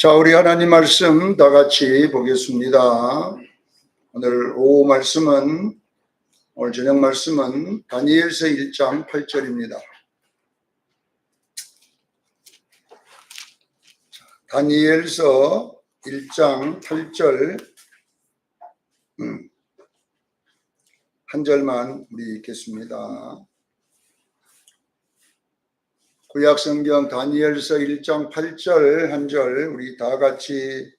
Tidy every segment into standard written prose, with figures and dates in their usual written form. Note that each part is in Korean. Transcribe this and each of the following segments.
자, 우리 하나님 말씀 다 같이 보겠습니다. 오늘 저녁 말씀은 다니엘서 1장 8절입니다. 다니엘서 1장 8절 한 절만 우리 읽겠습니다. 구약성경 다니엘서 1장 8절 한 절 우리 다 같이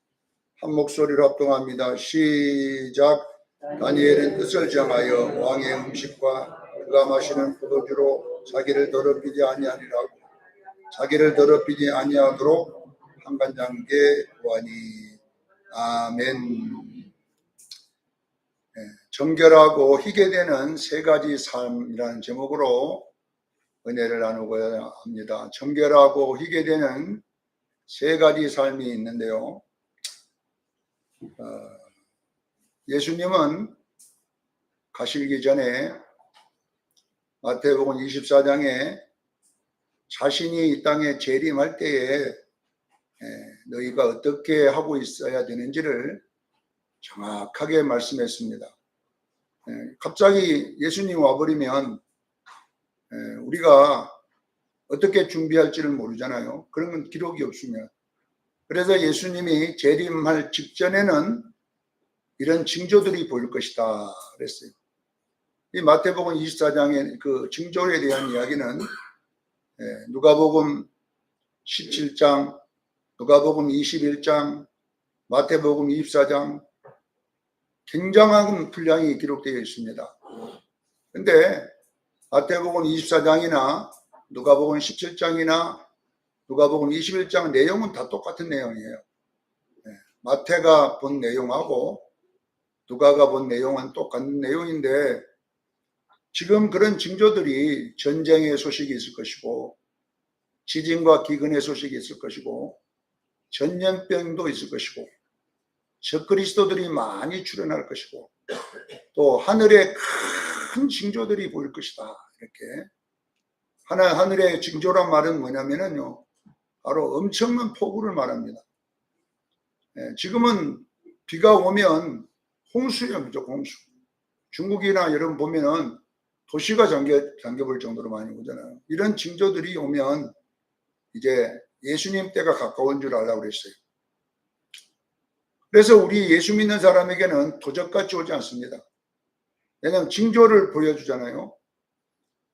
한 목소리로 합동합니다. 시작. 다니엘은 뜻을 정하여 왕의 음식과 그가 마시는 포도주로 자기를 더럽히지 아니하도록 한간장께 구하니. 아멘. 정결하고 희게 되는 세 가지 삶이라는 제목으로 은혜를 나누고자 합니다. 정결하고 희게 되는 세 가지 삶이 있는데요. 예수님은 가시기 전에 마태복음 24장에 자신이 이 땅에 재림할 때에 너희가 어떻게 하고 있어야 되는지를 정확하게 말씀했습니다. 갑자기 예수님 와버리면 우리가 어떻게 준비할지를 모르잖아요. 그런 건 기록이 없으면. 그래서 예수님이 재림할 직전에는 이런 징조들이 보일 것이다 그랬어요. 이 마태복음 24장의 그 징조에 대한 이야기는 누가복음 17장, 누가복음 21장, 마태복음 24장 굉장한 분량이 기록되어 있습니다. 근데 마태복음 24장이나 누가복음 17장이나 누가복음 21장 내용은 다 똑같은 내용이에요. 마태가 본 내용하고 누가가 본 내용은 똑같은 내용인데 지금 그런 징조들이 전쟁의 소식이 있을 것이고 지진과 기근의 소식이 있을 것이고 전염병도 있을 것이고 적그리스도들이 많이 출현할 것이고 또 하늘에 큰 징조들이 보일 것이다. 이렇게 하늘의 징조란 말은 뭐냐면요, 바로 엄청난 폭우를 말합니다. 지금은 비가 오면 홍수예요. 무조건 홍수. 중국이나 여러분 보면은 도시가 잠겨볼 정도로 많이 오잖아요. 이런 징조들이 오면 이제 예수님 때가 가까운 줄 알라고 그랬어요. 그래서 우리 예수 믿는 사람에게는 도적같이 오지 않습니다. 왜냐하면 징조를 보여주잖아요.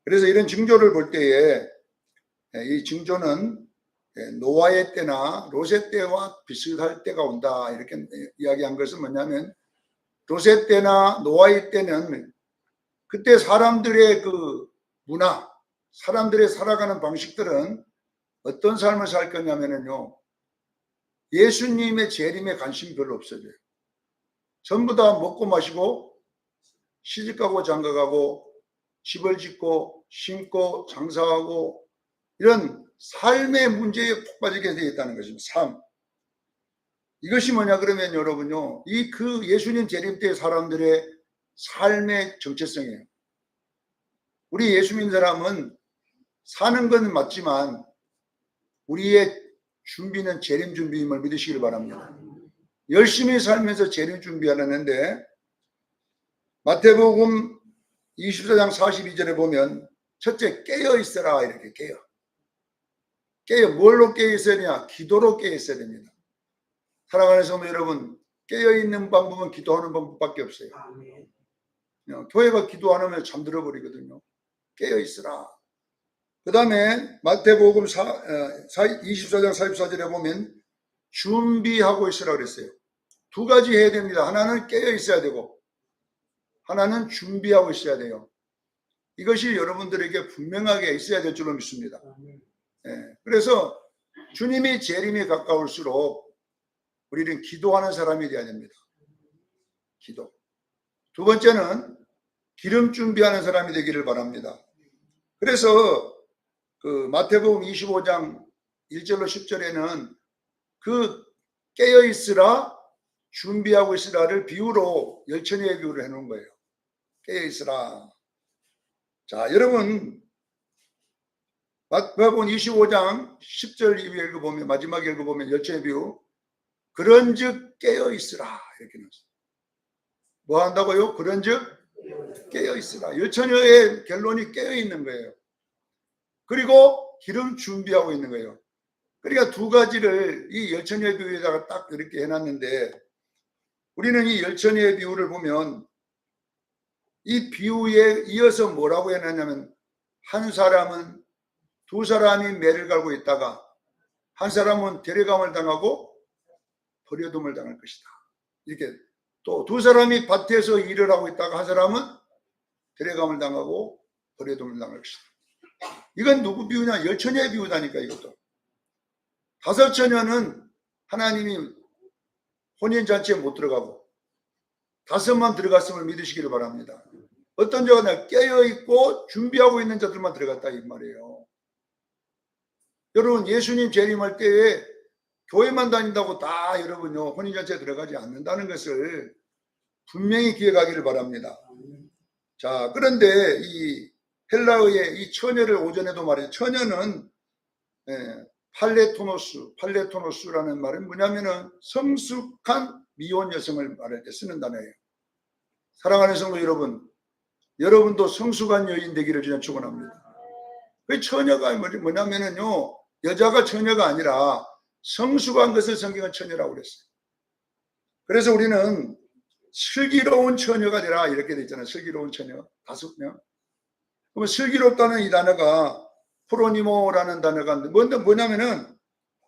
그래서 이런 징조를 볼 때에 이 징조는 노아의 때나 롯의 때와 비슷할 때가 온다 이렇게 이야기한 것은 뭐냐면 롯의 때나 노아의 때는 그때 사람들의 그 문화, 사람들의 살아가는 방식들은 어떤 삶을 살 거냐면요, 예수님의 재림에 관심이 별로 없어져요. 전부 다 먹고 마시고 시집가고 장가가고 집을 짓고 심고 장사하고 이런 삶의 문제에 푹 빠지게 되어 있다는 것입니다. 삶. 이것이 뭐냐 그러면 여러분요, 그 예수님 재림 때 사람들의 삶의 정체성이에요. 우리 예수 믿는 사람은 사는 건 맞지만 우리의 준비는 재림 준비임을 믿으시길 바랍니다. 열심히 살면서 재림 준비하는데 마태복음 24장 42절에 보면 첫째 깨어 있어라 이렇게 깨어. 뭘로 깨어 있어야 되냐? 기도로 깨어 있어야 됩니다. 사랑하는 성도 여러분, 깨어 있는 방법은 기도하는 방법밖에 없어요. 교회가 기도 안 하면 잠들어 버리거든요. 깨어 있으라. 그 다음에 마태복음 24장 44절에 보면 준비하고 있으라 그랬어요. 두 가지 해야 됩니다. 하나는 깨어 있어야 되고 하나는 준비하고 있어야 돼요. 이것이 여러분들에게 분명하게 있어야 될 줄로 믿습니다. 그래서 주님이 재림이 가까울수록 우리는 기도하는 사람이 되어야 됩니다. 기도. 두 번째는 기름 준비하는 사람이 되기를 바랍니다. 그래서 그 마태복음 25장 1절로 10절에는 그 깨어 있으라 준비하고 있으라를 비유로 열천의 비유를 해놓은 거예요. 깨어 있으라. 자, 여러분 마태복음 25장 10절 이후에 읽어보면, 마지막에 읽어보면 열천의 비유, 그런즉 깨어 있으라 이렇게 나왔어요. 뭐 한다고요? 그런즉 깨어 있으라. 열처녀의 결론이 깨어 있는 거예요. 그리고 기름 준비하고 있는 거예요. 그러니까 두 가지를 이 열처녀의 비유에다가 딱 이렇게 해놨는데, 우리는 이 열처녀의 비유를 보면 이 비유에 이어서 뭐라고 해놨냐면, 한 사람은 두 사람이 매를 갈고 있다가 한 사람은 데려감을 당하고 버려둠을 당할 것이다. 이렇게 또 두 사람이 밭에서 일을 하고 있다가 한 사람은 데려감을 당하고 버려둠을 당할 것이다. 이건 누구 비유냐? 열처녀의 비유다니까. 이것도 다섯 처녀는 하나님이 혼인잔치에 못 들어가고 다섯만 들어갔음을 믿으시기를 바랍니다. 어떤 자가 깨어있고 준비하고 있는 자들만 들어갔다 이 말이에요. 여러분, 예수님 재림할 때에 교회만 다닌다고 다 여러분요 혼인잔치에 들어가지 않는다는 것을 분명히 기억하기를 바랍니다. 자, 그런데 이 헬라어의 이 처녀를 오전에도 말해요. 처녀는 팔레토노스라는 말은 뭐냐면은 성숙한 미혼 여성을 말할 때 쓰는 단어예요. 사랑하는 성도 여러분, 여러분도 성숙한 여인 되기를 저는 축원합니다. 그 처녀가 뭐냐면은요, 여자가 처녀가 아니라 성숙한 것을 성경은 처녀라고 그랬어요. 그래서 우리는 슬기로운 처녀가 되라 이렇게 돼 있잖아요. 슬기로운 처녀 5명. 그러면 슬기롭다는 이 단어가 프로니모라는 단어가 뭐냐면은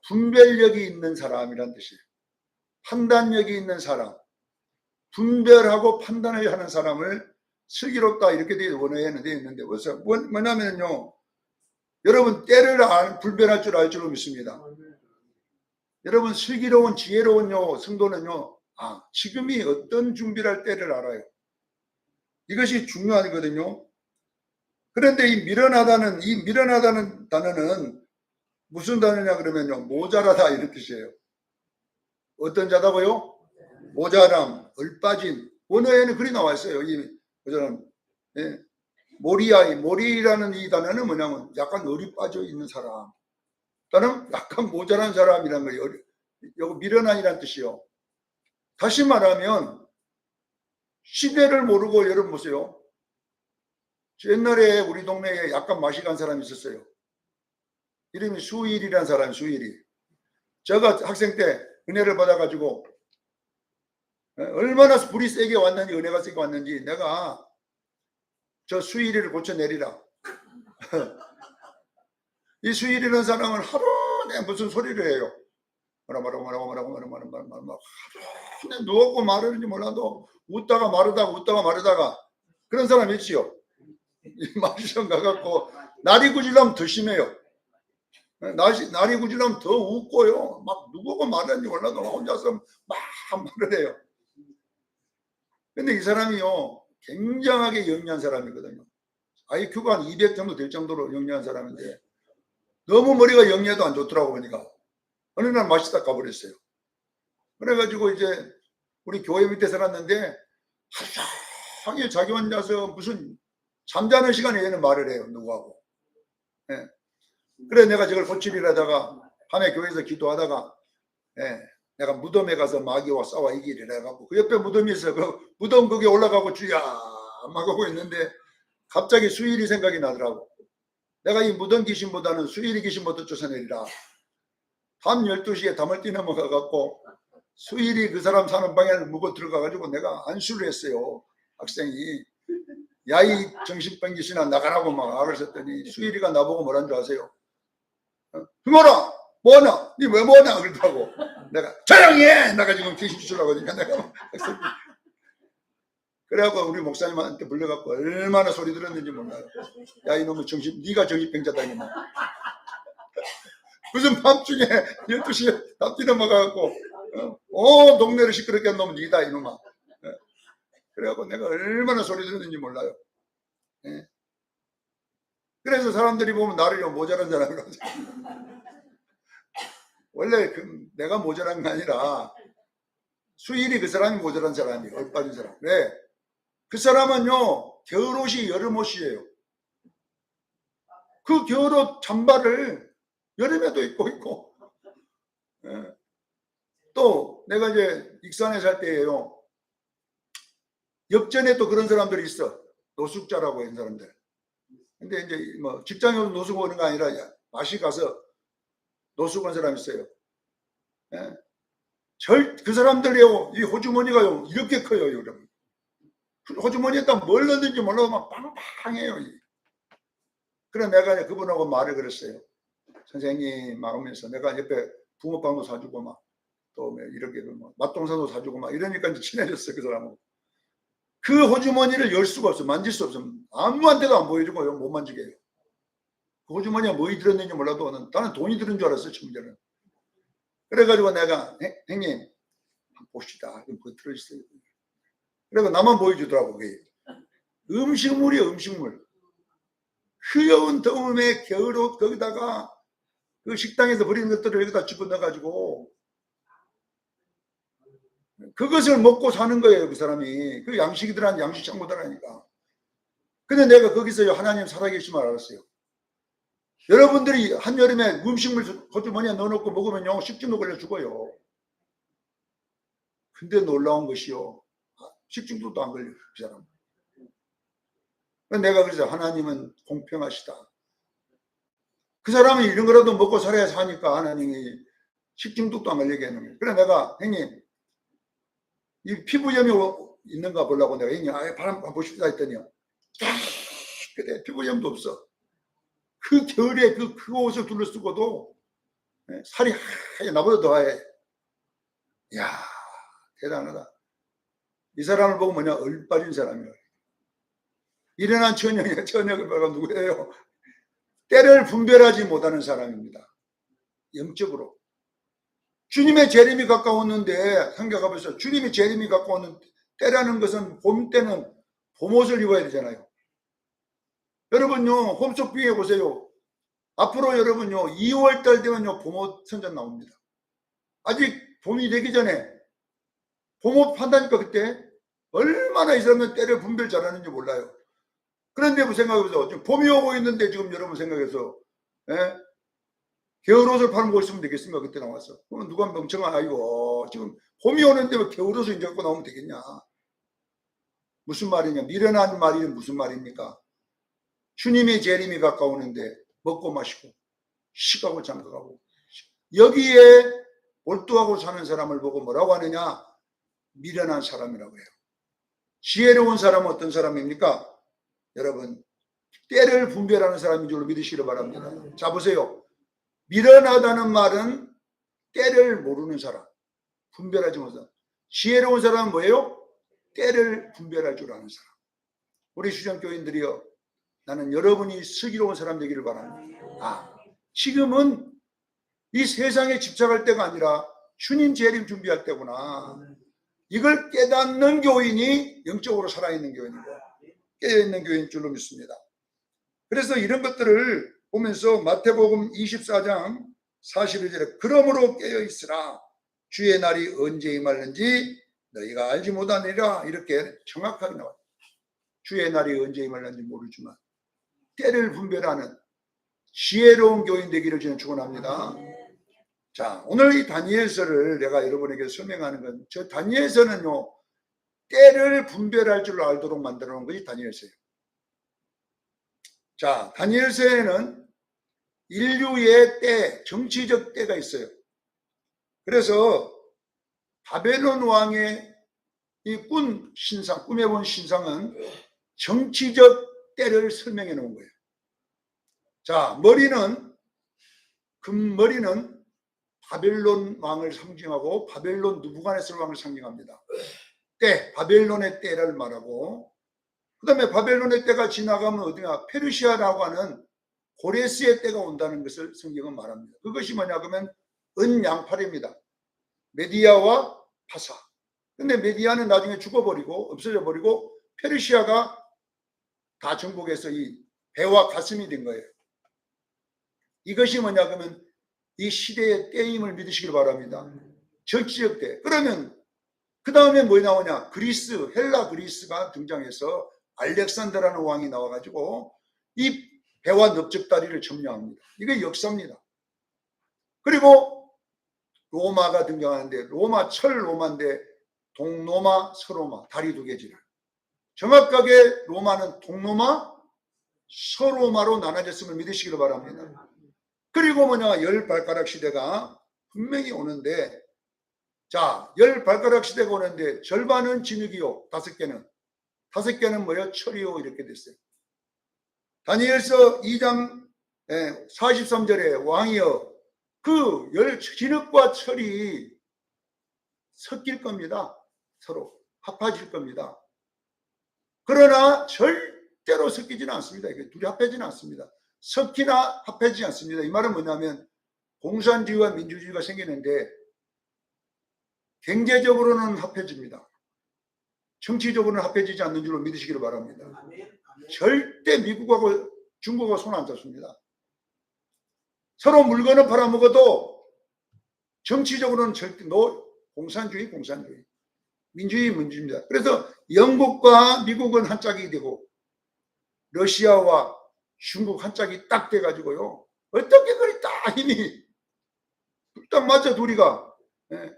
분별력이 있는 사람이란 뜻이에요. 판단력이 있는 사람, 분별하고 판단을 하는 사람을 슬기롭다 이렇게 원어에는 되어 있는데, 그래서 뭐냐면요, 여러분 때를 분별할 줄 알 줄로 믿습니다. 여러분 슬기로운 지혜로운 성도는요, 지금이 어떤 준비를 할 때를 알아요. 이것이 중요하거든요. 그런데 이 미련하다는 단어는 무슨 단어냐 그러면요, 모자라다 이런 뜻이에요. 어떤 자다고요? 모자람, 얼빠진. 원어에는 그리 나와 있어요. 이 모자람. 예. 모리라는 이 단어는 뭐냐면 약간 얼이 빠져 있는 사람. 다른 약간 모자란 사람이란 거예요. 이거 미련한이란 뜻이요. 다시 말하면 시대를 모르고, 여러분 보세요. 옛날에 우리 동네에 약간 맛이 간 사람이 있었어요. 이름이 수일이라는 사람, 수일이. 제가 학생 때 은혜를 받아가지고 얼마나 불이 세게 왔는지, 은혜가 세게 왔는지, 내가 저 수일이를 고쳐내리라. 이 수일이라는 사람은 하루 내 무슨 소리를 해요. 뭐라고 하루 누웠고 말하는지 몰라도 웃다가 마르다가 그런 사람 있지요. 이 마시션 가갖고 날이 굳으려면 더 심해요. 날이 굳으려면 더 웃고요. 막 누구고 말하는지 몰라도 혼자서 막 말을 해요. 근데 이 사람이요, 굉장하게 영리한 사람이거든요. IQ가 한 200 정도 될 정도로 영리한 사람인데, 너무 머리가 영리해도 안 좋더라고 보니까 어느 날 마시다 가버렸어요. 그래가지고 이제 우리 교회 밑에 살았는데 하루 종일 자기 혼자서 무슨 잠자는 시간에 얘는 말을 해요. 누구하고. 예. 그래 내가 저걸 고치리라다가 밤에 교회에서 기도하다가 내가 무덤에 가서 마귀와 싸워 이기리라 해갖고 그 옆에 무덤이 있어요. 그 무덤 거기에 올라가고 주야 막 하고 있는데 갑자기 수일이 생각이 나더라고. 내가 이 무덤 귀신보다는 수일이 귀신부터 쫓아내리라. 밤 12시에 담을 뛰어넘어가갖고 수일이 그 사람 사는 방에 묵어 들어가가지고 내가 안수를 했어요. 학생이. 야이 정신병 귀신아 나가라고 막 악을 썼더니 수일이가 나보고 뭐라는 줄 아세요? 흥어라 뭐하나? 니 왜 뭐하나? 그러더라고. 내가 조용히 해! 내가 지금 귀신 주려고 하니까 내가 그래갖고 우리 목사님한테 불려갖고 얼마나 소리 들었는지 몰라요. 야 이놈의 네가 정신병자다 이놈아. 무슨 밤중에 12시에 다 뛰어넘어가갖고 동네를 시끄럽게 한 놈은 니다 이놈아. 그래갖고 내가 얼마나 소리 들었는지 몰라요. 그래서 사람들이 보면 나를 모자란 사람이라고 하죠. 원래 내가 모자란 게 아니라 수일이 그 사람이 모자란 사람이에요. 얼빠진 사람. 왜? 그 사람은요 겨울옷이 여름옷이에요. 그 겨울옷 잠바를 여름에도 입고 있고 또 내가 이제 익산에 살 때예요. 역전에 또 그런 사람들이 있어. 노숙자라고 하는 사람들. 근데 이제 뭐 직장에 노숙 오는 거 아니라 맛이 가서 노숙 온 사람이 있어요. 예? 그 사람들이요, 이 호주머니가요, 이렇게 커요, 여러분. 호주머니에다 뭘 넣는지 몰라도 막 빵빵해요. 그래 내가 그분하고 말을 걸었어요. 선생님 막 오면서 내가 옆에 붕어빵도 사주고 막 또 이렇게 뭐 맛동산도 사주고 막 이러니까 이제 친해졌어요, 그 사람하고. 그 호주머니를 열 수가 없어, 만질 수 없어. 아무한테도 안 보여주고 못 만지게 해요. 그 호주머니에 뭐이 들었는지 몰라도 나는 돈이 들은 줄 알았어요, 처음에는. 그래가지고 내가 형님 봅시다, 뭐 들어있어요. 그리고 나만 보여주더라고. 그게 음식물이에요, 음식물. 흐여운 더움에 겨울옷 거기다가 그 식당에서 버리는 것들을 여기다 집어넣어가지고 그것을 먹고 사는 거예요, 그 사람이. 그 양식이들한 양식 창고들하니까. 근데 내가 거기서 하나님 살아계심을 알았어요. 여러분들이 한여름에 음식물 호주머니에 넣어놓고 먹으면요, 식중독 걸려 죽어요. 근데 놀라운 것이요, 식중독도 안 걸려요, 그 사람. 내가 그래서 하나님은 공평하시다. 그 사람은 이런 거라도 먹고 살아야 사니까 하나님이 식중독도 안 걸리게 하는 거예요. 그래 내가 형님 이 피부염이 있는가 보려고 내가 형님 바람 보십시다 했더니요, 그래 피부염도 없어. 그 겨울에 그 옷을 둘러쓰고도 살이 하얘, 나보다 더 하얘. 이야 대단하다. 이 사람을 보고 뭐냐, 얼빠진 사람이에요. 일어난 처녀가 누구예요? 때를 분별하지 못하는 사람입니다. 영적으로. 주님의 재림이 가까웠는데 생각해보세요. 주님의 재림이 가까웠는 때라는 것은 봄 때는 봄옷을 입어야 되잖아요. 여러분요, 홈쇼핑해 보세요. 앞으로 여러분요, 2월달 되면요, 봄옷 선전 나옵니다. 아직 봄이 되기 전에 봄옷 판다니까. 그때 얼마나 이 사람은 때를 분별 잘하는지 몰라요. 그런데 생각해보세요. 지금 봄이 오고 있는데 지금 여러분 생각해서 겨울옷을 파는 곳 있으면 되겠습니까? 그때 나와서. 그러면 누가 멍청한, 아이고 지금 봄이 오는데 왜 겨울옷을 이제 갖고 나오면 되겠냐. 무슨 말이냐, 미련한 말이 무슨 말입니까? 주님의 재림이 가까우는데 먹고 마시고 시가고 장가가고 여기에 몰두하고 사는 사람을 보고 뭐라고 하느냐, 미련한 사람이라고 해요. 지혜로운 사람은 어떤 사람입니까? 여러분, 때를 분별하는 사람인 줄로 믿으시기 바랍니다. 자 보세요. 미련하다는 말은 때를 모르는 사람, 분별하지 못하는. 지혜로운 사람은 뭐예요? 때를 분별할 줄 아는 사람. 우리 수정교인들이요, 나는 여러분이 슬기로운 사람 되기를 바랍니다. 지금은 이 세상에 집착할 때가 아니라 주님 재림 준비할 때구나. 이걸 깨닫는 교인이 영적으로 살아있는 교인이고 깨어있는 교인인 줄로 믿습니다. 그래서 이런 것들을 보면서 마태복음 24장 41절에 그러므로 깨어있으라, 주의 날이 언제 임할는지 너희가 알지 못하느니라, 이렇게 정확하게 나와요. 주의 날이 언제 임할는지 모르지만 때를 분별하는 지혜로운 교인 되기를 저는 축원합니다. 자, 오늘 이 다니엘서를 내가 여러분에게 설명하는 건, 저 다니엘서는요, 때를 분별할 줄 알도록 만들어 놓은 것이 다니엘서예요. 자, 다니엘서에는 인류의 때, 정치적 때가 있어요. 그래서 바벨론 왕의 이 꿈에 본 신상은 정치적 때를 설명해 놓은 거예요. 자, 금머리는 바벨론 왕을 상징하고 바벨론 느부갓네살 왕을 상징합니다. 때, 바벨론의 때를 말하고, 그 다음에 바벨론의 때가 지나가면 어디냐, 페르시아라고 하는 고레스의 때가 온다는 것을 성경은 말합니다. 그것이 뭐냐 그러면 은양팔입니다. 메디아와 파사. 근데 메디아는 나중에 죽어버리고 없어져 버리고 페르시아가 다 정복해서 이 배와 가슴이 된 거예요. 이것이 뭐냐 그러면 이 시대의 때임을 믿으시길 바랍니다. 정치적 때. 그러면 그 다음에 뭐 나오냐, 헬라 그리스가 등장해서 알렉산더라는 왕이 나와가지고 이 배와 넓적다리를 점령합니다. 이게 역사입니다. 그리고 로마가 등장하는데 로마 철 로마인데 동로마 서로마 다리 두 개지라. 정확하게 로마는 동로마 서로마로 나눠졌음을 믿으시기를 바랍니다. 그리고 뭐냐, 열 발가락 시대가 분명히 오는데, 자, 열 발가락 시대가 오는데 절반은 진흙이요, 다섯 개는 뭐예요? 철이요, 이렇게 됐어요. 다니엘서 2장 43절에 왕이여 그 진흙과 철이 섞일 겁니다. 서로 합해질 겁니다. 그러나 절대로 섞이지는 않습니다. 이게 둘이 합해지는 않습니다. 섞이나 합해지지 않습니다. 이 말은 뭐냐면 공산주의와 민주주의가 생기는데 경제적으로는 합해집니다. 정치적으로는 합해지지 않는 줄로 믿으시기를 바랍니다. 절대 미국하고 중국하고 손 안 잡습니다. 서로 물건을 팔아먹어도 정치적으로는 절대 공산주의, 민주주의입니다. 그래서 영국과 미국은 한 짝이 되고 러시아와 중국 한 짝이 딱 돼가지고요. 어떻게 그리 딱 힘이 딱 맞아 둘이가.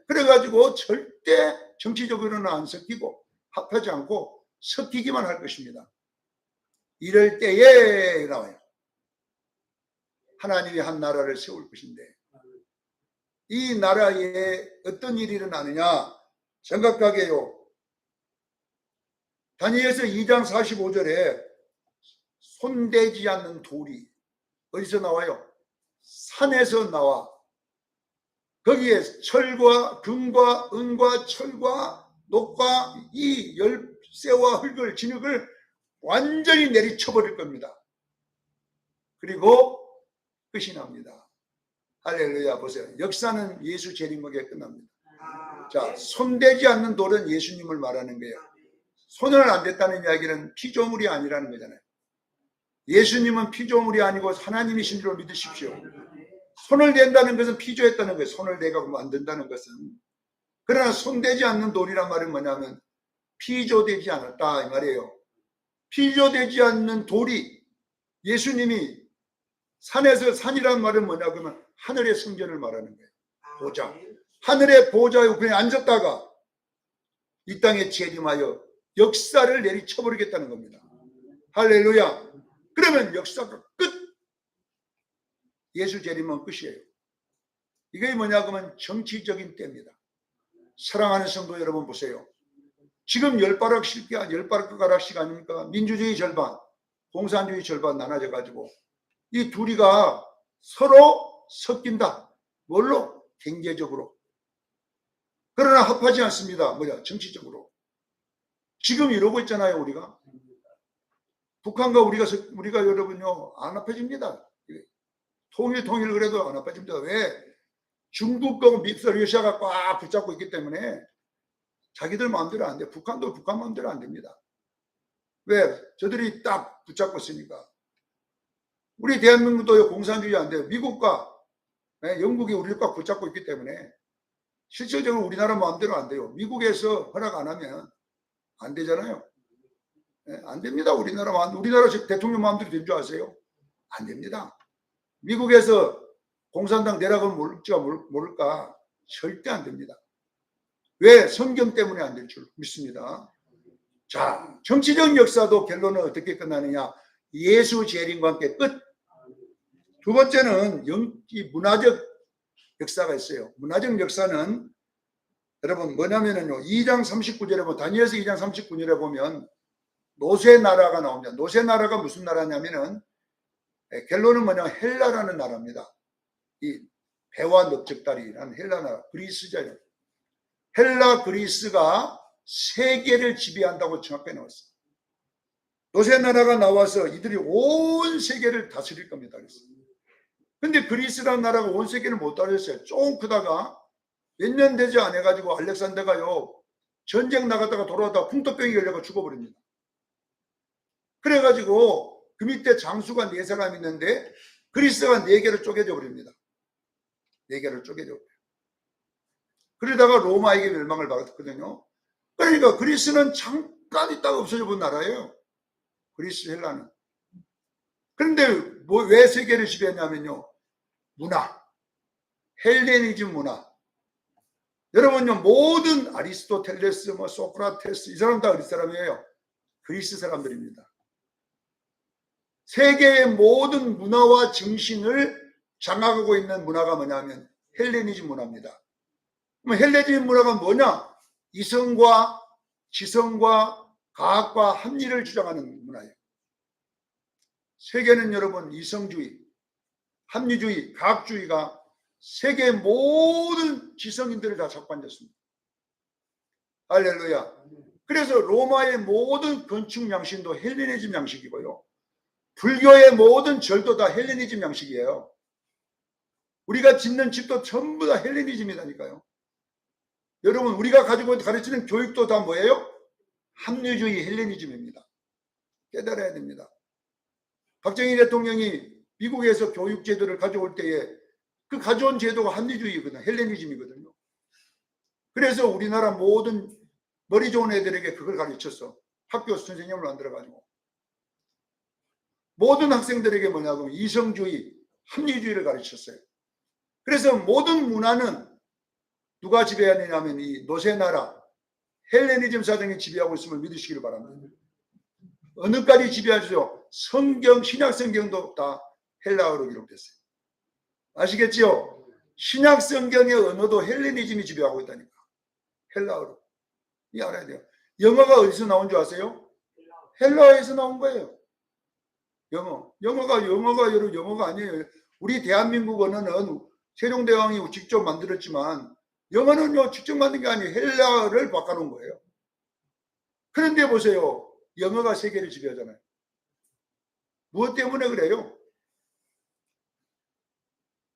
그래가지고 절대 정치적으로는 안 섞이고 합하지 않고 섞이기만 할 것입니다. 이럴 때에 나와요. 하나님이 한 나라를 세울 것인데 이 나라에 어떤 일이 일어나느냐 생각하게요. 다니엘서 2장 45절에 손대지 않는 돌이 어디서 나와요? 산에서 나와. 거기에 철과 금과 은과 철과 녹과 이 열쇠와 흙을 진흙을 완전히 내리쳐버릴 겁니다. 그리고 끝이 납니다. 할렐루야. 보세요. 역사는 예수 재림하게 끝납니다. 자, 손대지 않는 돌은 예수님을 말하는 거예요. 손을 안 댔다는 이야기는 피조물이 아니라는 거잖아요. 예수님은 피조물이 아니고 하나님이신 줄 믿으십시오. 손을 댄다는 것은 피조했다는 거예요. 손을 대고 만든다는 것은. 그러나 손대지 않는 돌이란 말은 뭐냐면 피조되지 않았다 이 말이에요. 피조되지 않는 돌이 예수님이 산에서 산이란 말은 뭐냐 그러면 하늘의 성전을 말하는 거예요. 보좌. 하늘의 보좌 옆에 앉았다가 이 땅에 재림하여 역사를 내리쳐버리겠다는 겁니다. 할렐루야. 그러면 역사가 끝. 예수 재림은 끝이에요. 이게 뭐냐 그러면 정치적인 때입니다. 사랑하는 성도 여러분 보세요. 지금 열바락가락씩 아닙니까? 민주주의 절반, 공산주의 절반 나눠져 가지고 이 둘이가 서로 섞인다. 뭘로? 경제적으로. 그러나 합하지 않습니다. 뭐냐? 정치적으로. 지금 이러고 있잖아요, 우리가. 북한과 우리가 여러분요, 안 합해집니다. 통일 그래도 안 합해집니다. 왜? 중국과 러시아가 꽉 붙잡고 있기 때문에 자기들 마음대로 안 돼. 북한도 북한 마음대로 안 됩니다. 왜? 저들이 딱 붙잡고 있으니까. 우리 대한민국도 공산주의 안 돼요. 미국과 영국이 우리를 꽉 붙잡고 있기 때문에 실질적으로 우리나라 마음대로 안 돼요. 미국에서 허락 안 하면 안 되잖아요. 안 됩니다. 우리나라 대통령 마음대로 된 줄 아세요? 안 됩니다. 미국에서 공산당 내락은 모를까? 절대 안 됩니다. 왜? 성경 때문에 안 될 줄 믿습니다. 자, 정치적 역사도 결론은 어떻게 끝나느냐? 예수 재림과 함께 끝. 두 번째는 문화적 역사가 있어요. 문화적 역사는 여러분 뭐냐면요. 2장 39절에 보면 다니엘서 2장 39절에 보면 노새 나라가 나옵니다. 노새 나라가 무슨 나라냐면은 결론은 뭐냐? 헬라라는 나라입니다. 이 배와 넓적다리라는 헬라 나라, 그리스잖아요. 헬라 그리스가 세계를 지배한다고 정확하게 나왔어요. 노새 나라가 나와서 이들이 온 세계를 다스릴 겁니다. 그런데 그리스라는 나라가 온 세계를 못 다녔어요. 조금 크다가 몇 년 되지 않아 가지고 알렉산더가요 전쟁 나갔다가 돌아오다가 풍토병이 걸려서 죽어버립니다. 그래가지고 그 밑에 장수가 4사람 있는데 그리스가 4개로 쪼개져 버립니다. 4개로 쪼개져 버려요. 그러다가 로마에게 멸망을 받았거든요. 그러니까 그리스는 잠깐 있다가 없어져 본 나라예요. 그리스 헬라는. 그런데 왜 세계를 지배했냐면요. 문화. 헬레니즘 문화. 여러분요, 모든 아리스토텔레스, 뭐 소크라테스, 이 사람 다 어디 사람이에요? 그리스 사람들입니다. 세계의 모든 문화와 정신을 장악하고 있는 문화가 뭐냐면 헬레니즘 문화입니다. 그럼 헬레니즘 문화가 뭐냐? 이성과 지성과 과학과 합리를 주장하는 문화예요. 세계는 여러분 이성주의, 합리주의, 과학주의가 세계의 모든 지성인들을 다 잡고 앉았습니다. 할렐루야. 그래서 로마의 모든 건축 양식도 헬레니즘 양식이고요. 불교의 모든 절도 다 헬레니즘 양식이에요. 우리가 짓는 집도 전부 다 헬레니즘이라니까요. 여러분, 우리가 가지고 가르치는 교육도 다 뭐예요? 합리주의 헬레니즘입니다. 깨달아야 됩니다. 박정희 대통령이 미국에서 교육 제도를 가져올 때에 그 가져온 제도가 합리주의거든요. 헬레니즘이거든요. 그래서 우리나라 모든 머리 좋은 애들에게 그걸 가르쳤어. 학교 선생님을 만들어가지고. 모든 학생들에게 뭐냐고 이성주의, 합리주의를 가르쳤어요. 그래서 모든 문화는 누가 지배하느냐면 이 노세나라, 헬레니즘 사정이 지배하고 있음을 믿으시기를 바랍니다. 어느까지 지배하죠? 성경, 신약 성경도 다 헬라어로 기록됐어요. 아시겠지요? 신약 성경의 언어도 헬레니즘이 지배하고 있다니까. 헬라어로. 이 알아야 돼요. 영어가 어디서 나온 줄 아세요? 헬라어에서 나온 거예요. 영어가 여러분 영어가 아니에요. 우리 대한민국 언어는 세종대왕이 직접 만들었지만 영어는요 직접 만든 게 아니에요. 헬라어를 바꿔놓은 거예요. 그런데 보세요. 영어가 세계를 지배하잖아요. 무엇 때문에 그래요?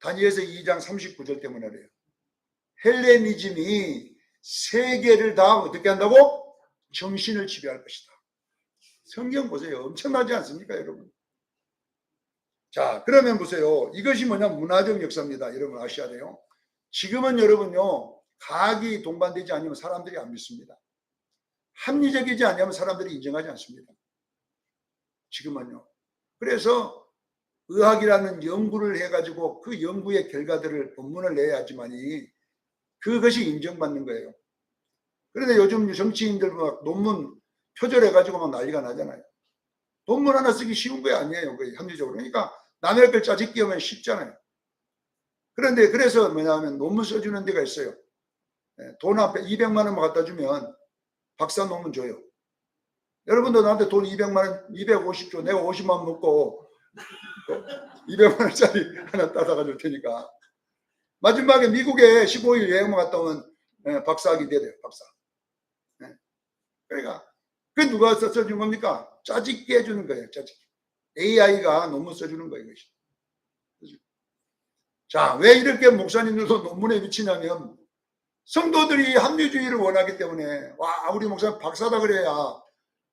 다니엘서 2장 39절 때문에 그래요. 헬레니즘이 세계를 다 어떻게 한다고? 정신을 지배할 것이다. 성경 보세요. 엄청나지 않습니까, 여러분? 자, 그러면 보세요. 이것이 뭐냐? 문화적 역사입니다. 여러분 아셔야 돼요. 지금은 여러분요, 과학이 동반되지 않으면 사람들이 안 믿습니다. 합리적이지 않으면 사람들이 인정하지 않습니다. 지금은요. 그래서 의학이라는 연구를 해가지고 그 연구의 결과들을 본문을 내야지만이 그것이 인정받는 거예요. 그런데 요즘 정치인들 막 논문 표절해가지고 막 난리가 나잖아요. 논문 하나 쓰기 쉬운 거 아니에요. 합리적으로. 그러니까 남의 걸 짜집기 하면 쉽잖아요. 그런데 그래서 뭐냐면 논문 써주는 데가 있어요. 돈 앞에 200만 원만 갖다 주면 박사 논문 줘요. 여러분도 나한테 돈 200만 원, 250 줘. 내가 50만 원 먹고 200만 원짜리 하나 따다가 줄 테니까. 마지막에 미국에 15일 여행만 갔다 오면 박사학위 돼요. 박사. 그러니까 그 누가 써준 겁니까? 짜집기 해주는 거예요. 짜집기. AI가 논문 써주는 거예요. 이것이. 자, 왜 이렇게 목사님들도 논문에 미치냐면 성도들이 합리주의를 원하기 때문에 와 우리 목사님 박사다 그래야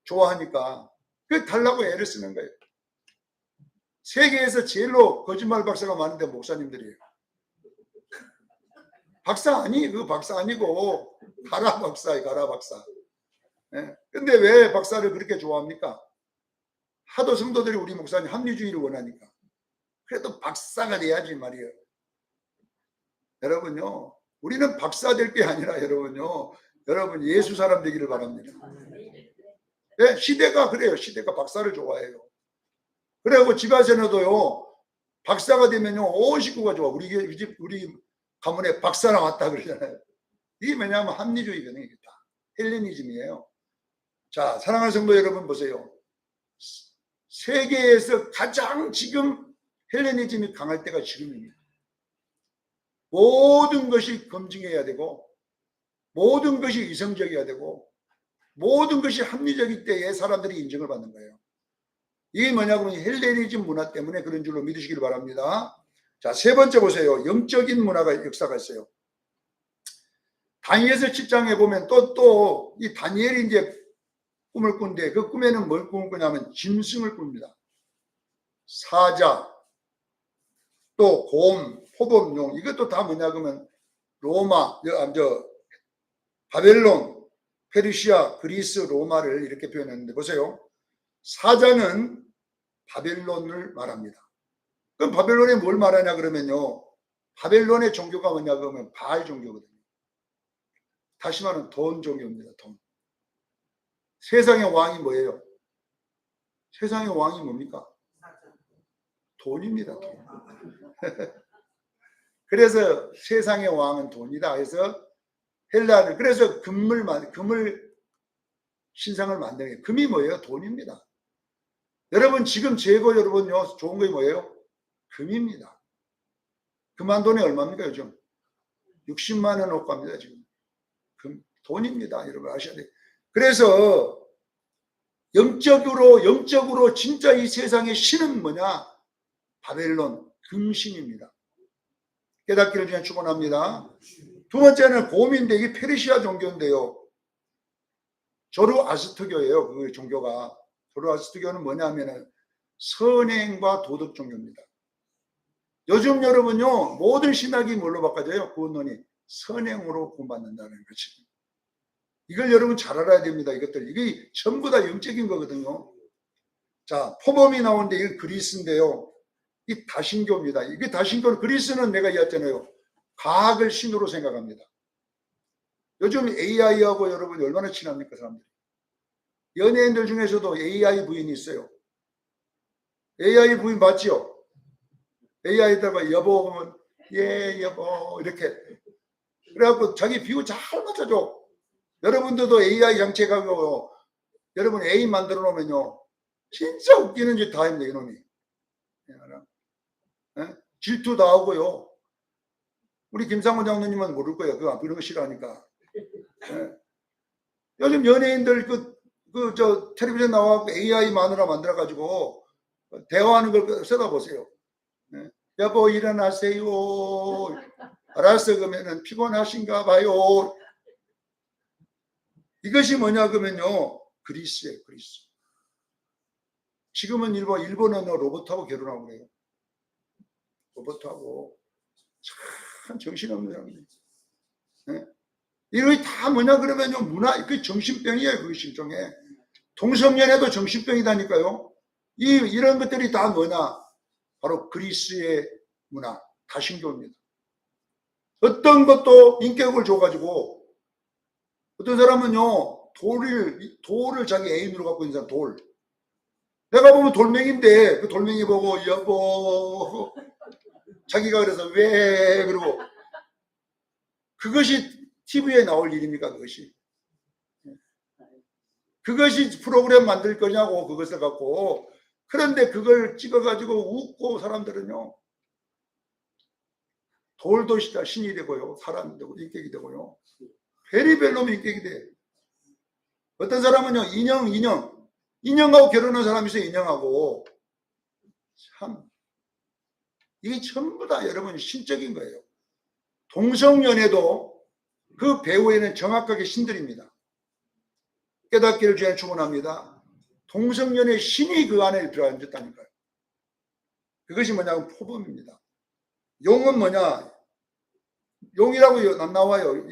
좋아하니까 그 달라고 애를 쓰는 거예요. 세계에서 제일로 거짓말 박사가 많은데 목사님들이에요. 박사 아니, 그 박사 아니고 가라 박사예요. 가라 박사. 근데 왜 박사를 그렇게 좋아합니까? 하도 성도들이 우리 목사님 합리주의를 원하니까. 그래도 박사가 돼야지 말이에요. 여러분요, 우리는 박사 될 게 아니라 여러분요, 여러분 예수 사람 되기를 바랍니다. 네, 시대가 그래요. 시대가 박사를 좋아해요. 그래고 집안에서도요, 박사가 되면요, 온 식구가 좋아. 우리 가문에 박사 나왔다 그러잖아요. 이게 뭐냐면 합리주의거든요. 이게 다 헬레니즘이에요. 자, 사랑하는 성도 여러분 보세요. 세계에서 가장 지금 헬레니즘이 강할 때가 지금입니다. 모든 것이 검증해야 되고 모든 것이 이성적이어야 되고 모든 것이 합리적일 때에 사람들이 인정을 받는 거예요. 이게 뭐냐고 하면 헬레니즘 문화 때문에 그런 줄로 믿으시길 바랍니다. 자, 세 번째 보세요. 영적인 문화가 역사가 있어요. 다니엘서 7장에 보면 또 이 다니엘이 이제 꿈을 꾼데 그 꿈에는 뭘 꿈을 꾸냐면 짐승을 꿉니다. 사자, 또 곰, 포범용, 이것도 다 뭐냐 그러면 로마, 바벨론, 페르시아, 그리스, 로마를 이렇게 표현했는데 보세요. 사자는 바벨론을 말합니다. 그럼 바벨론에 뭘 말하냐 그러면요. 바벨론의 종교가 뭐냐 그러면 바알 종교거든요. 다시 말하면 돈 종교입니다. 돈. 세상의 왕이 뭐예요? 세상의 왕이 뭡니까? 돈입니다. 돈. 그래서 세상의 왕은 돈이다 해서 헬라는 그래서 금을 신상을 만드는 게 금이 뭐예요? 돈입니다. 여러분 지금 재고 여러분요 좋은 게 뭐예요? 금입니다. 금 한 돈이 얼마입니까 요즘? 60만 원 놓고 합니다 지금. 금 돈입니다. 여러분 아셔야 돼요. 그래서 영적으로 진짜 이 세상의 신은 뭐냐? 바벨론 금신입니다. 깨닫기를 그냥 축원합니다. 두 번째는 곰인데 이게 페르시아 종교인데요. 조르아스트교예요. 그 종교가. 조르아스트교는 뭐냐면은 선행과 도덕 종교입니다. 요즘 여러분요 모든 신학이 뭘로 바꿔져요? 구원론이 선행으로 구원받는다는 것이. 이걸 여러분 잘 알아야 됩니다. 이것들 이게 전부 다 영적인 거거든요. 자, 포범이 나오는데 이건 그리스인데요. 이 다신교입니다. 이게 다신교는 그리스는 내가 이야기했잖아요. 과학을 신으로 생각합니다. 요즘 AI하고 여러분 얼마나 친합니까 사람들이? 연예인들 중에서도 AI 부인이 있어요. AI 부인 맞지요? AI에다가 여보 하면 예 여보 이렇게 그래갖고 자기 비유 잘 맞춰줘. 여러분들도 AI 장치가고 여러분 AI 만들어 놓으면요 진짜 웃기는 짓 다 합니다 이놈이. 예? 질투 다 하고요. 우리 김상훈 장로님은 모를 거예요. 그런 거 싫어하니까. 예? 요즘 연예인들 저 텔레비전 나와갖고 AI 마누라 만들어가지고 대화하는 걸 써다보세요. 예? 여보 일어나세요. 알았어 그러면은 피곤하신가 봐요. 이것이 뭐냐 그러면요 그리스예요. 그리스. 지금은 일본은 로봇하고 결혼하고 그래요. 로봇하고 참 정신없는 사람들. 네? 이거 다 뭐냐 그러면요 문화 그 정신병이에요. 그것이 일종의 동성연애도 정신병이다니까요. 이런 것들이 다 뭐냐 바로 그리스의 문화 다신교입니다. 어떤 것도 인격을 줘가지고 어떤 사람은요 돌을 자기 애인으로 갖고 있는 사람 돌. 내가 보면 돌멩인데 그 돌멩이 보고 여보 자기가 그래서 왜 그러고 그것이 TV에 나올 일입니까 그것이? 그것이 프로그램 만들 거냐고 그것을 갖고 그런데 그걸 찍어가지고 웃고 사람들은요 돌도 신이 되고요 사람이 되고 인격이 되고요 별의별 놈이 인격이 돼. 어떤 사람은요 인형하고 결혼한 사람이 있어요. 인형하고 참 이게 전부 다 여러분 신적인 거예요. 동성연애도 그 배우에는 정확하게 신들입니다. 깨닫기를 주에 축원합니다. 동성연애 신이 그 안에 들어앉았다니까요. 그것이 뭐냐면 포범입니다. 용은 뭐냐? 용이라고 나와요.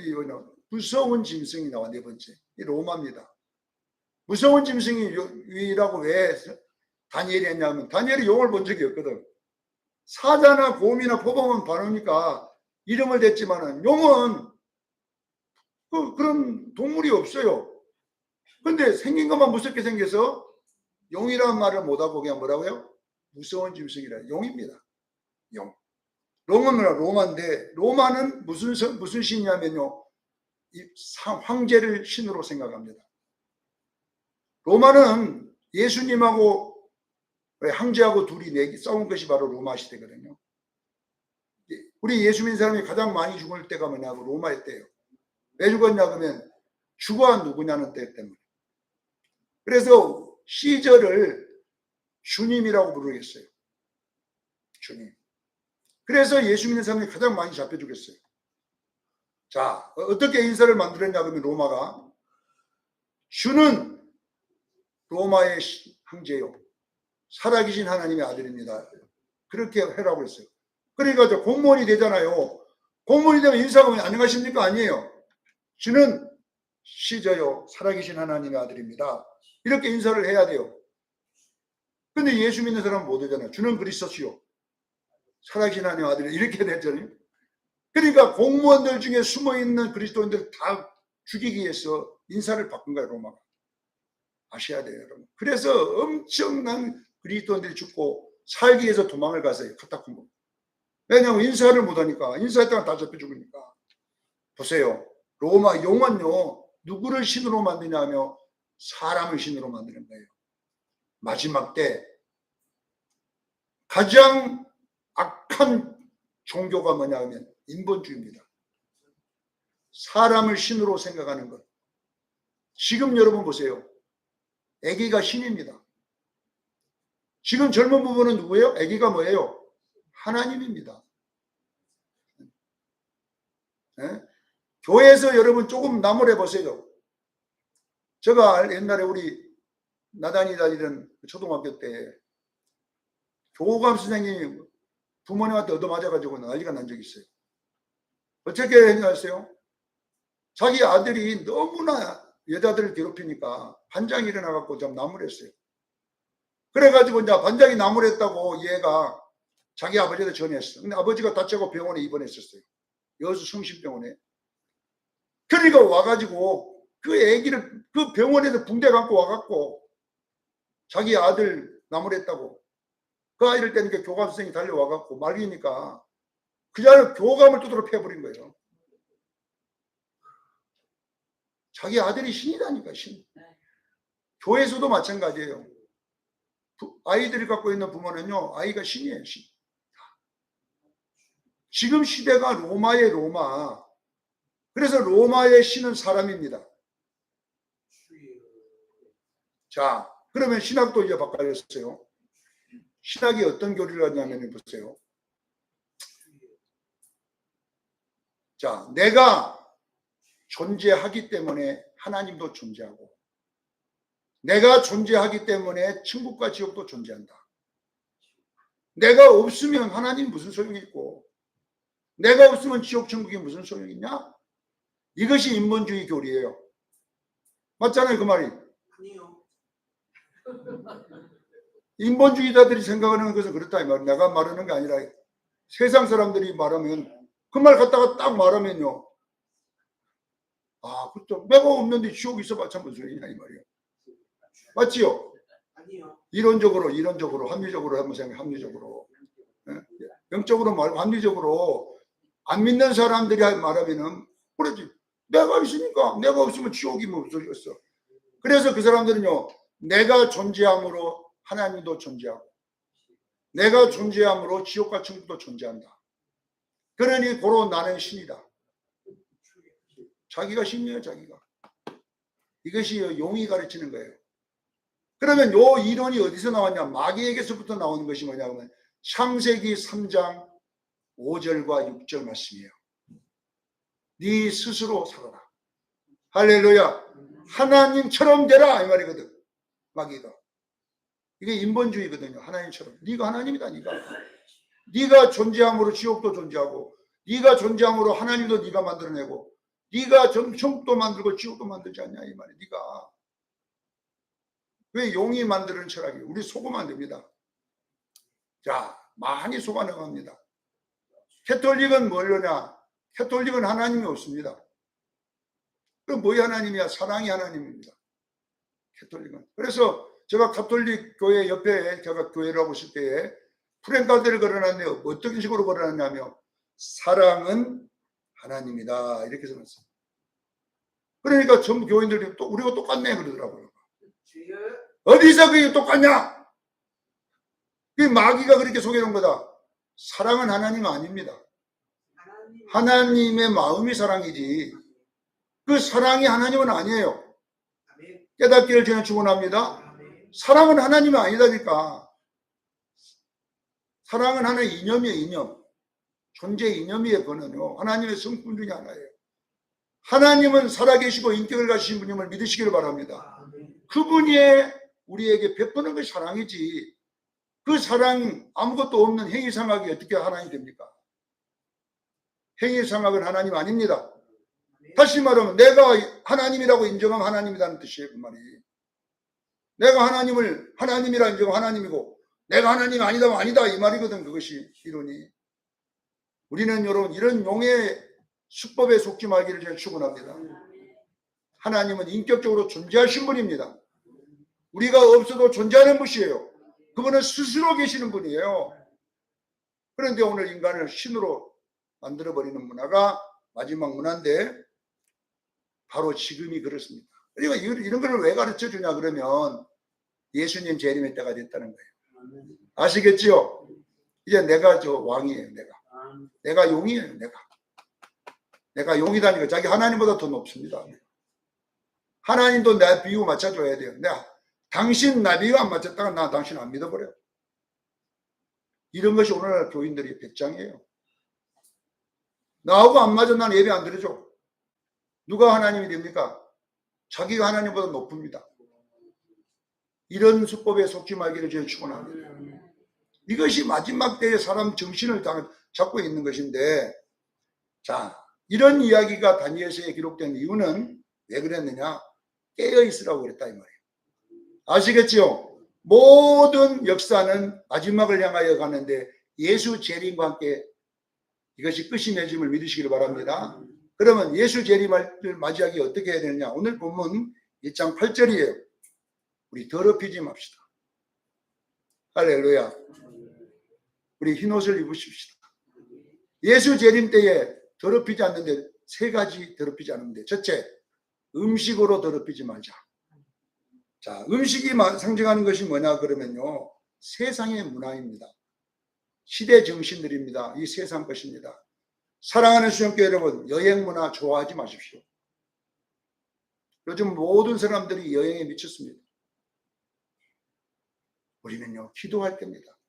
무서운 짐승이 나와 네 번째. 이 로마입니다. 무서운 짐승이라고 왜 다니엘이 했냐면 다니엘이 용을 본 적이 없거든. 사자나 곰이나 포범은 반으니까 이름을 댔지만은 용은 그런 동물이 없어요. 근데 생긴 것만 무섭게 생겨서 용이라는 말을 못하고 그냥 뭐라고요? 무서운 짐승이라 용입니다. 용. 로마는 로마인데 로마는 무슨 신이냐면요. 황제를 신으로 생각합니다. 로마는 예수님하고 황제하고 둘이 싸운 것이 바로 로마 시대거든요. 우리 예수 믿는 사람이 가장 많이 죽을 때가 뭐냐고 로마의 때예요. 왜 죽었냐 그러면 주가 누구냐는 때 때문에. 그래서 시저를 주님이라고 부르겠어요. 주님. 그래서 예수 믿는 사람이 가장 많이 잡혀 죽였어요. 자, 어떻게 인사를 만들었냐 그러면 로마가 주는 로마의 황제요. 살아계신 하나님의 아들입니다. 그렇게 해라고 했어요. 그러니까 저 공무원이 되잖아요. 공무원이 되면 인사가 뭐 안녕하십니까? 아니에요. 주는 시저요. 살아계신 하나님의 아들입니다. 이렇게 인사를 해야 돼요. 근데 예수 믿는 사람은 못 하잖아요. 주는 그리스도시요. 살아계신 하나님의 아들이 이렇게 됐잖아요. 그러니까 공무원들 중에 숨어있는 그리스도인들 다 죽이기 위해서 인사를 바꾼 거예요, 로마가. 아셔야 돼요, 여러분. 그래서 엄청난 그리스도인들이 죽고 살기 위해서 도망을 갔어요, 카타콤으로. 왜냐하면 인사를 못하니까. 인사했다가 다 잡혀 죽으니까. 보세요, 로마 용은요, 누구를 신으로 만드냐며 사람을 신으로 만드는 거예요. 마지막 때 가장 악한 종교가 뭐냐 하면 인본주의입니다. 사람을 신으로 생각하는 것. 지금 여러분 보세요. 아기가 신입니다. 지금 젊은 부부는 누구예요? 아기가 뭐예요? 하나님입니다. 네? 교회에서 여러분 조금 나무래 보세요. 제가 옛날에 우리 나단이 다니던 초등학교 때 교감 선생님이 부모님한테 얻어맞아가지고 난리가 난 적이 있어요. 어떻게 했냐세요? 자기 아들이 너무나 여자들을 괴롭히니까 반장이 일어나갖고 좀 나무랬어요. 그래가지고 이제 반장이 나무랬다고 얘가 자기 아버지한테 전했어. 근데 아버지가 다치고 병원에 입원했었어요. 여수 성심병원에. 그러니까 와가지고 그 애기를 그 병원에서 붕대 감고 와갖고 자기 아들 나무랬다고. 그 아이를 때니까 교감 선생님이 달려와갖고 말리니까 그 자를 교감을 두드러 패버린 거예요. 자기 아들이 신이라니까, 신. 교회에서도 마찬가지예요. 아이들이 갖고 있는 부모는요, 아이가 신이에요, 신. 지금 시대가 로마의 로마. 그래서 로마의 신은 사람입니다. 자, 그러면 신학도 이제 바꿔졌어요. 신학이 어떤 교리를 하냐면 보세요. 자, 내가 존재하기 때문에 하나님도 존재하고, 내가 존재하기 때문에 천국과 지옥도 존재한다. 내가 없으면 하나님 무슨 소용이 있고, 내가 없으면 지옥 천국이 무슨 소용이 있냐? 이것이 인본주의 교리예요. 맞잖아요, 그 말이. 아니요. 인본주의자들이 생각하는 것은 그렇다 이 말이에요. 내가 말하는 게 아니라 세상 사람들이 말하면 그 말 갖다가 딱 말하면요, 아, 그렇죠. 내가 없는데 지옥이 있어봤자 무슨 소리냐 이 말이에요. 맞지요? 아니요. 이론적으로 합리적으로 한번 생각해. 합리적으로, 영적으로 말고 합리적으로 안 믿는 사람들이 말하면은 그러지. 내가 있으니까, 내가 없으면 지옥이 뭐 없어졌어. 그래서 그 사람들은요, 내가 존재함으로 하나님도 존재하고, 내가 존재함으로 지옥과 천국도 존재한다. 그러니 고로 나는 신이다. 자기가 신이에요, 자기가. 이것이 용이 가르치는 거예요. 그러면 요 이론이 어디서 나왔냐? 마귀에게서부터 나오는 것이 뭐냐 하면 창세기 3장 5절과 6절 말씀이에요. 네 스스로 살아라. 할렐루야. 하나님처럼 되라 이 말이거든. 마귀가. 이게 인본주의거든요. 하나님처럼. 네가 하나님이다. 네가 존재함으로 지옥도 존재하고, 네가 존재함으로 하나님도 네가 만들어내고, 네가 천국도 만들고 지옥도 만들지 않냐 이 말이야. 네가. 왜 용이 만드는 철학이? 우리 속으면 안 됩니다. 자, 많이 속아 나갑니다. 캐톨릭은 뭘로냐? 캐톨릭은 하나님이 없습니다. 그럼 뭐의 하나님이야? 사랑이 하나님입니다. 캐톨릭은. 그래서 제가 가톨릭 교회 옆에 제가 교회를 하고 있을 때에 프랭카드를 걸어놨는데 어떤 식으로 걸어놨냐면 사랑은 하나님이다 이렇게 써놨어요. 그러니까 전부 교인들이 또 우리가 똑같네 그러더라고요. 어디서 그게 똑같냐? 그 마귀가 그렇게 속여놓은 거다. 사랑은 하나님 아닙니다. 하나님의 마음이 사랑이지 그 사랑이 하나님은 아니에요. 깨닫기를 저는 축원합니다. 사랑은 하나님이 아니다니까. 사랑은 하나의 이념이에요. 이념. 존재 이념이에요. 그거는요. 하나님의 성품 중에 하나예요. 하나님은 살아계시고 인격을 가지신 분임을 믿으시기를 바랍니다. 그분이 우리에게 베푸는 것이 사랑이지 그 사랑 아무것도 없는 행위상학이 어떻게 하나님이 됩니까? 행위상학은 하나님 아닙니다. 다시 말하면 내가 하나님이라고 인정하면 하나님이라는 뜻이에요. 그 말이. 내가 하나님을 하나님이라 인정하면 하나님이고 내가 하나님이 아니다면 아니다 이 말이거든. 그것이 이론이. 우리는 여러분 이런 용의 수법에 속지 말기를 제가 축원합니다. 하나님은 인격적으로 존재하신 분입니다. 우리가 없어도 존재하는 분이에요. 그분은 스스로 계시는 분이에요. 그런데 오늘 인간을 신으로 만들어버리는 문화가 마지막 문화인데 바로 지금이 그렇습니다. 그러니까 이런 걸 왜 가르쳐 주냐 그러면 예수님 재림의 때가 됐다는 거예요. 아시겠지요? 이제 내가 저 왕이에요. 내가 용이에요. 내가 용이다니까 자기 하나님보다 더 높습니다. 하나님도 내 비유 맞춰줘야 돼요. 당신 나 비유 안 맞췄다가 나 당신 안 믿어버려요. 이런 것이 오늘날 교인들의 배짱이에요. 나하고 안 맞아 나는 예배 안 드려줘. 누가 하나님이 됩니까? 자기가 하나님보다 높습니다. 이런 수법에 속지 말기를 저희 축원합니다. 이것이 마지막 때에 사람 정신을 잡고 있는 것인데, 자, 이런 이야기가 다니엘서에 기록된 이유는 왜 그랬느냐? 깨어 있으라고 그랬다 이 말이에요. 아시겠지요? 모든 역사는 마지막을 향하여 가는데 예수 재림과 함께 이것이 끝이 맺음을 믿으시길 바랍니다. 그러면 예수 재림을 맞이하기 어떻게 해야 되느냐? 오늘 본문 1장 8절이에요. 우리 더럽히지 맙시다. 할렐루야. 우리 흰옷을 입으십시다. 예수 재림 때에 더럽히지 않는데 세 가지 더럽히지 않는데, 첫째, 음식으로 더럽히지 말자. 자, 음식이 상징하는 것이 뭐냐 그러면요, 세상의 문화입니다. 시대 정신들입니다. 이 세상 것입니다. 사랑하는 수영교 여러분, 여행 문화 좋아하지 마십시오. 요즘 모든 사람들이 여행에 미쳤습니다. 우리는요, 기도할 때입니다.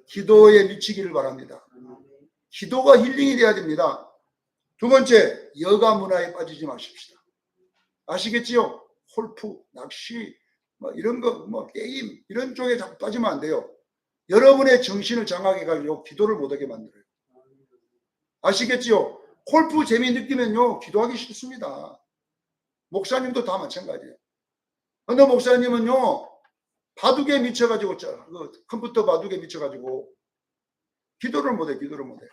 기도에 미치기를 바랍니다. 기도가 힐링이 돼야 됩니다. 두 번째, 여가 문화에 빠지지 마십시다. 아시겠지요? 골프, 낚시, 이런 거, 게임, 이런 쪽에 자꾸 빠지면 안 돼요. 여러분의 정신을 장악해가지고 기도를 못하게 만들어요. 아시겠지요? 골프 재미 느끼면요, 기도하기 싫습니다. 목사님도 다 마찬가지예요. 어느 목사님은요, 바둑에 미쳐가지고, 컴퓨터 바둑에 미쳐가지고, 기도를 못해.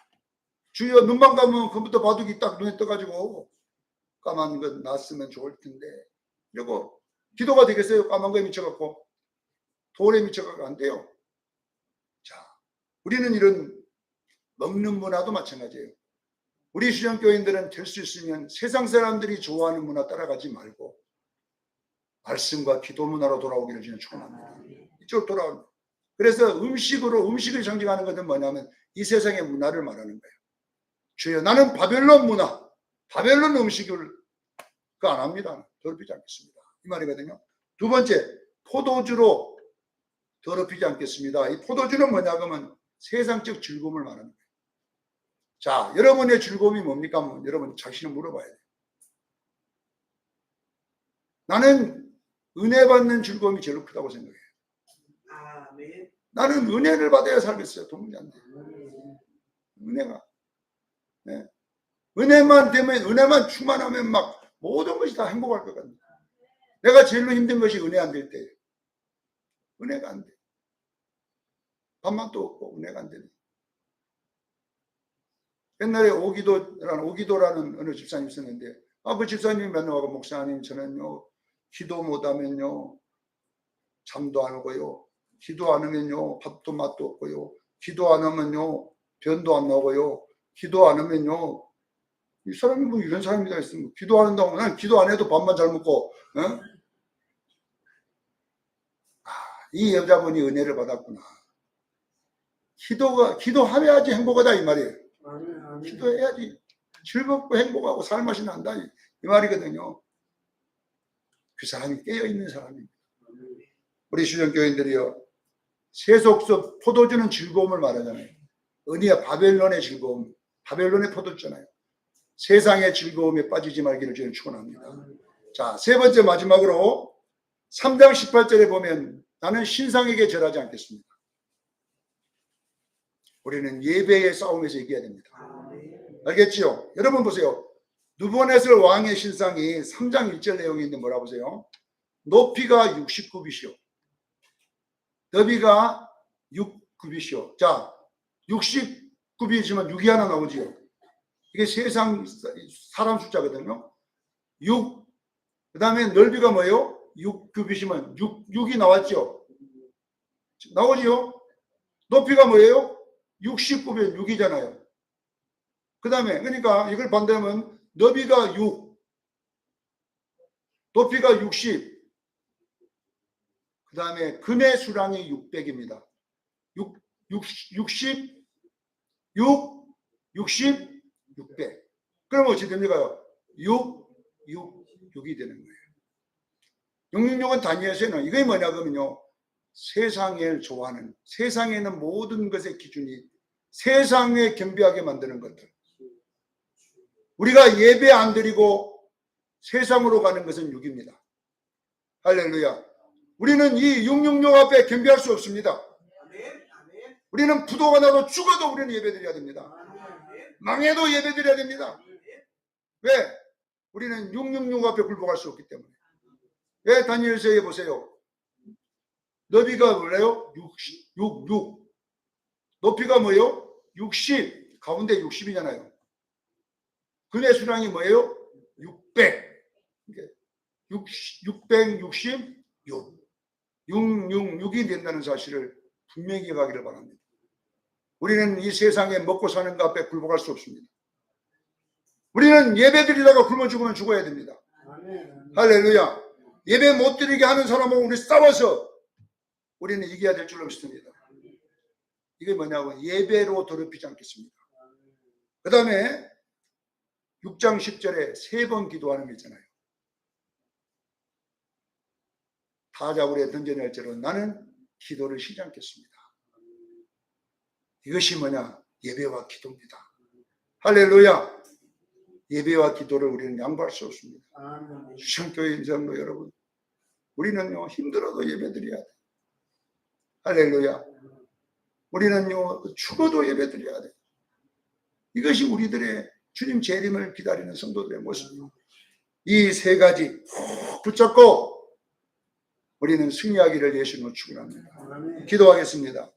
주여 눈만 감으면 컴퓨터 바둑이 딱 눈에 떠가지고, 까만 거 났으면 좋을 텐데, 이러고, 기도가 되겠어요? 까만 거에 미쳐갖고, 돌에 미쳐갖고 안 돼요. 자, 우리는 이런 먹는 문화도 마찬가지예요. 우리 수련교인들은 될 수 있으면 세상 사람들이 좋아하는 문화 따라가지 말고, 말씀과 기도 문화로 돌아오기를 저는 축원합니다. 이쪽으로 돌아옵니다. 그래서 음식을 상징하는 것은 뭐냐면 이 세상의 문화를 말하는 거예요. 주여, 나는 바벨론 문화, 바벨론 음식을 안 합니다. 더럽히지 않겠습니다. 이 말이거든요. 두 번째, 포도주로 더럽히지 않겠습니다. 이 포도주는 뭐냐 그러면 세상적 즐거움을 말하는 거예요. 자, 여러분의 즐거움이 뭡니까? 여러분 자신을 물어봐야 돼요. 나는 은혜 받는 즐거움이 제일 크다고 생각해요. 나는 은혜를 받아야 살겠어요. 돈이 안 돼요. 은혜가. 네. 은혜만 되면, 은혜만 충만하면 막 모든 것이 다 행복할 것 같아요. 내가 제일로 힘든 것이 은혜 안 될 때예요. 은혜가 안 돼. 밥맛도 없고 은혜가 안 되네. 옛날에 오기도라는 어느 집사님 있었는데, 그 집사님이 맨날 와서 목사님, 저는요, 기도 못하면요, 잠도 안 오고요. 기도 안 하면요, 밥도 맛도 없고요. 기도 안 하면요, 변도 안 나오고요. 기도 안 하면요, 이 사람이 뭐 이런 사람이 다 있으면 기도 안 한다고, 난 기도 안 해도 밥만 잘 먹고, 이 여자분이 은혜를 받았구나. 기도해야지 행복하다 이 말이에요. 기도해야지 즐겁고 행복하고 살맛이 난다 이 말이거든요. 그 사람이 깨어있는 사람입니다. 우리 수련교인들이요, 세속적 포도주는 즐거움을 말하잖아요. 은혜야, 바벨론의 즐거움, 바벨론의 포도주잖아요. 세상의 즐거움에 빠지지 말기를 저는 축원합니다. 자, 세 번째 마지막으로 3장 18절에 보면 나는 신상에게 절하지 않겠습니다. 우리는 예배의 싸움에서 이겨야 됩니다. 알겠지요? 여러분 보세요. 누부갓네살 왕의 신상이 3장 1절 내용이 있는데 뭐라 보세요? 높이가 60규빗이요. 너비가 6규빗이요. 자, 60규빗이면 6이 하나 나오지요. 이게 세상 사람 숫자거든요. 6 그 다음에 넓이가 뭐예요? 6규빗이면 6이 나왔죠? 나오지요? 높이가 뭐예요? 69면 6이잖아요. 그 다음에 그러니까 이걸 반대하면 너비가 6, 높이가 60, 그 다음에 금의 수량이 600입니다. 60, 600. 그럼 어찌 됩니까? 6이 되는 거예요. 666은 다니엘서는 이게 뭐냐 그러면요. 세상을 좋아하는, 세상에 있는 모든 것의 기준이 세상에 겸비하게 만드는 것들. 우리가 예배 안 드리고 세상으로 가는 것은 6입니다. 할렐루야. 우리는 이 666 앞에 겸비할 수 없습니다. 우리는 부도가 나도 죽어도 우리는 예배 드려야 됩니다. 망해도 예배 드려야 됩니다. 왜? 우리는 666 앞에 굴복할 수 없기 때문에. 왜? 다니엘서에 보세요. 너비가 뭐래요? 6. 높이가 뭐예요? 60. 가운데 60이잖아요. 근의 수량이 뭐예요? 600. 666. 666이 된다는 사실을 분명히 기억하기를 바랍니다. 우리는 이 세상에 먹고 사는 것 앞에 굴복할 수 없습니다. 우리는 예배 드리다가 굶어 죽으면 죽어야 됩니다. 할렐루야. 예배 못 드리게 하는 사람하고 우리 싸워서 우리는 이겨야 될 줄로 믿습니다. 이게 뭐냐고 예배로 더럽히지 않겠습니다. 그 다음에 6장 10절에 3번 기도하는 게 있잖아요. 다자굴에 던져낼지로 나는 기도를 쉬지 않겠습니다. 이것이 뭐냐? 예배와 기도입니다. 할렐루야. 예배와 기도를 우리는 양보할 수 없습니다. 주창교회 인장로 여러분, 우리는요 힘들어도 예배드려야 돼. 할렐루야. 우리는요 죽어도 예배드려야 돼. 이것이 우리들의 주님 재림을 기다리는 성도들의 모습입니다. 이 세 가지 훅 붙잡고 우리는 승리하기를 예수님으로 축원합니다. 기도하겠습니다.